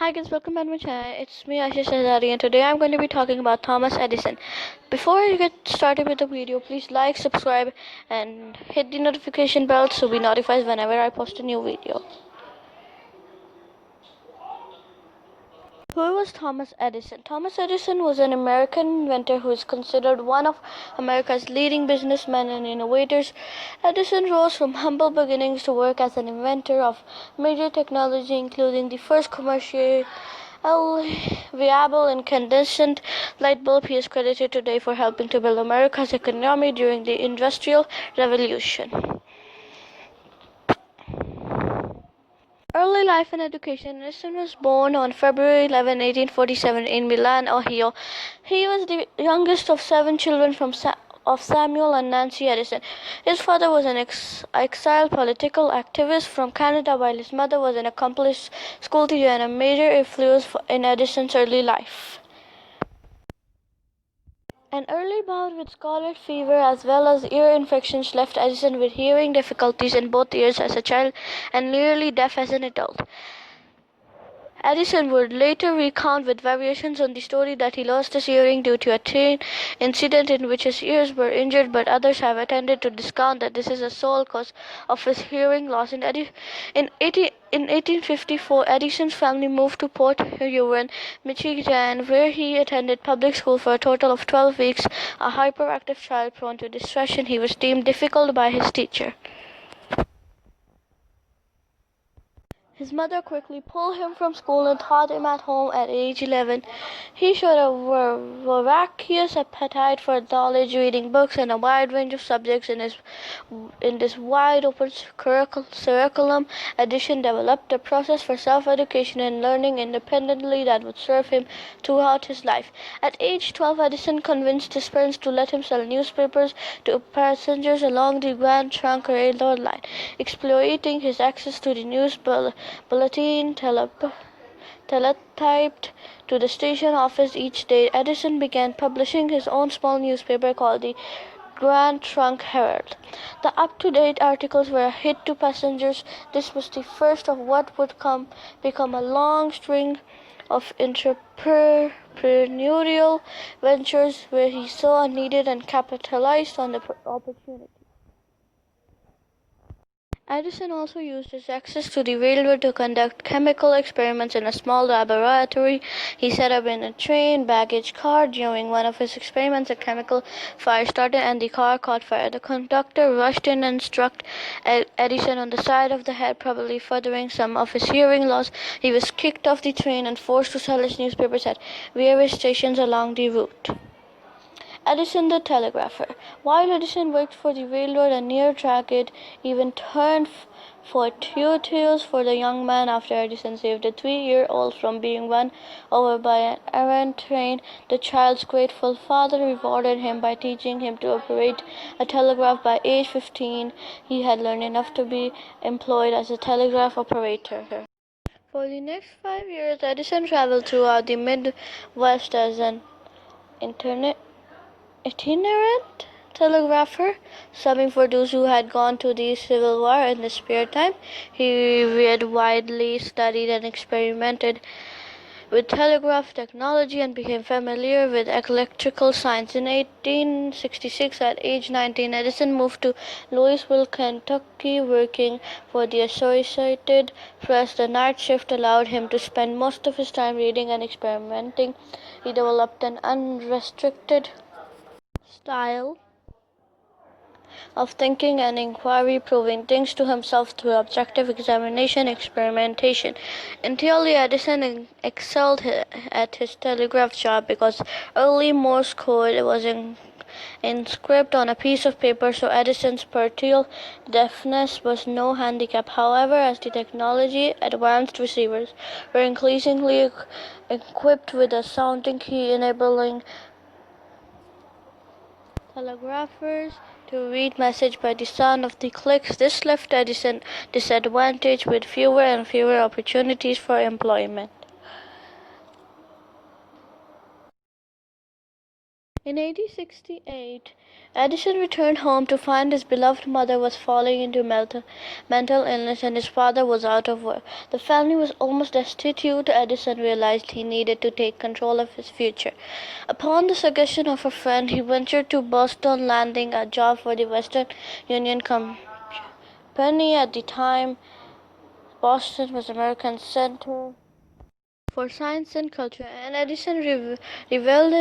Hi guys, welcome back to my channel. It's me, Ayesha shahzadi, and today I'm going to be talking about Thomas Edison. Before I get started with the video, please like, subscribe, and hit the notification bell so be notified whenever I post a new video. Who was Thomas Edison? Thomas Edison was an American inventor who is considered one of America's leading businessmen and innovators. Edison rose from humble beginnings to work as an inventor of major technology, including the first commercial viable incandescent light bulb. He is credited today for helping to build America's economy during the Industrial Revolution. Early life and education. Edison was born on February 11, 1847 in Milan, Ohio. He was the youngest of 7 children of Samuel and Nancy Edison. His father was an exiled political activist from Canada, while his mother was an accomplished schoolteacher and a major influence in Edison's early life. An early bout with scarlet fever as well as ear infections left Edison with hearing difficulties in both ears as a child and nearly deaf as an adult. Edison would later recount with variations on the story that he lost his hearing due to a train incident in which his ears were injured, but others have tended to discount that this is the sole cause of his hearing loss. In 1854, Edison's family moved to Port Huron, Michigan, where he attended public school for a total of 12 weeks. A hyperactive child prone to distraction, he was deemed difficult by his teacher. His mother quickly pulled him from school and taught him at home at age 11. He showed a voracious appetite for knowledge, reading books and a wide range of subjects in this wide open curriculum. Edison developed a process for self-education and learning independently that would serve him throughout his life. At age 12, Edison convinced his parents to let him sell newspapers to passengers along the Grand Trunk Railroad line, exploiting his access to the news bulletin teletyped to the station office each day. Edison began publishing his own small newspaper called the Grand Trunk Herald. The up-to-date articles were a hit to passengers. This was the first of what would become a long string of entrepreneurial ventures where he saw a needed and capitalized on the opportunity. Edison also used his access to the railroad to conduct chemical experiments in a small laboratory. He set up in a train baggage car. During one of his experiments, a chemical fire started and the car caught fire. The conductor rushed in and struck Edison on the side of the head, probably furthering some of his hearing loss. He was kicked off the train and forced to sell his newspapers at various stations along the route. Edison the telegrapher. While Edison worked for the railroad, a near-tragic event turned fortuitous for the young man after Edison saved a 3-year-old from being run over by an errant train. The child's grateful father rewarded him by teaching him to operate a telegraph. By age 15, he had learned enough to be employed as a telegraph operator. For the next 5 years, Edison traveled throughout the Midwest as an itinerant telegrapher, subbing for those who had gone to the Civil War. In his spare time, he read widely, studied, and experimented with telegraph technology and became familiar with electrical science. In 1866, at age 19, Edison moved to Louisville, Kentucky, working for the Associated Press. The night shift allowed him to spend most of his time reading and experimenting. He developed an unrestricted style of thinking and inquiry, proving things to himself through objective examination and experimentation. Until Edison excelled at his telegraph job because early Morse code was inscribed on a piece of paper, so Edison's partial deafness was no handicap. However, as the technology advanced, receivers were increasingly equipped with a sounding key, enabling telegraphers to read messages by the sound of the clicks. This left Edison disadvantaged with fewer and fewer opportunities for employment. In 1868, Edison returned home to find his beloved mother was falling into mental illness and his father was out of work. The family was almost destitute. Edison realized he needed to take control of his future. Upon the suggestion of a friend, he ventured to Boston, landing a job for the Western Union Company. At the time, Boston was American center for science and culture, and Edison reveled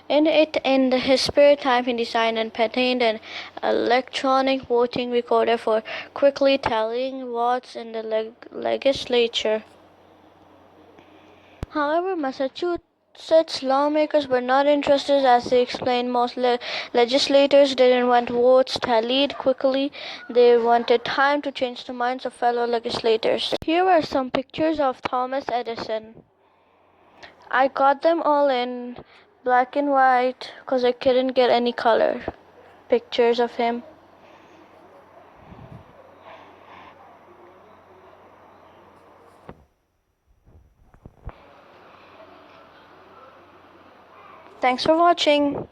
in his spare time. He designed and patented an electronic voting recorder for quickly tallying votes in the legislature. However, Massachusetts lawmakers were not interested, as they explained. Most legislators didn't want votes tallied quickly. They wanted time to change the minds of fellow legislators. Here are some pictures of Thomas Edison. I got them all in black and white because I couldn't get any color pictures of him. Thanks for watching.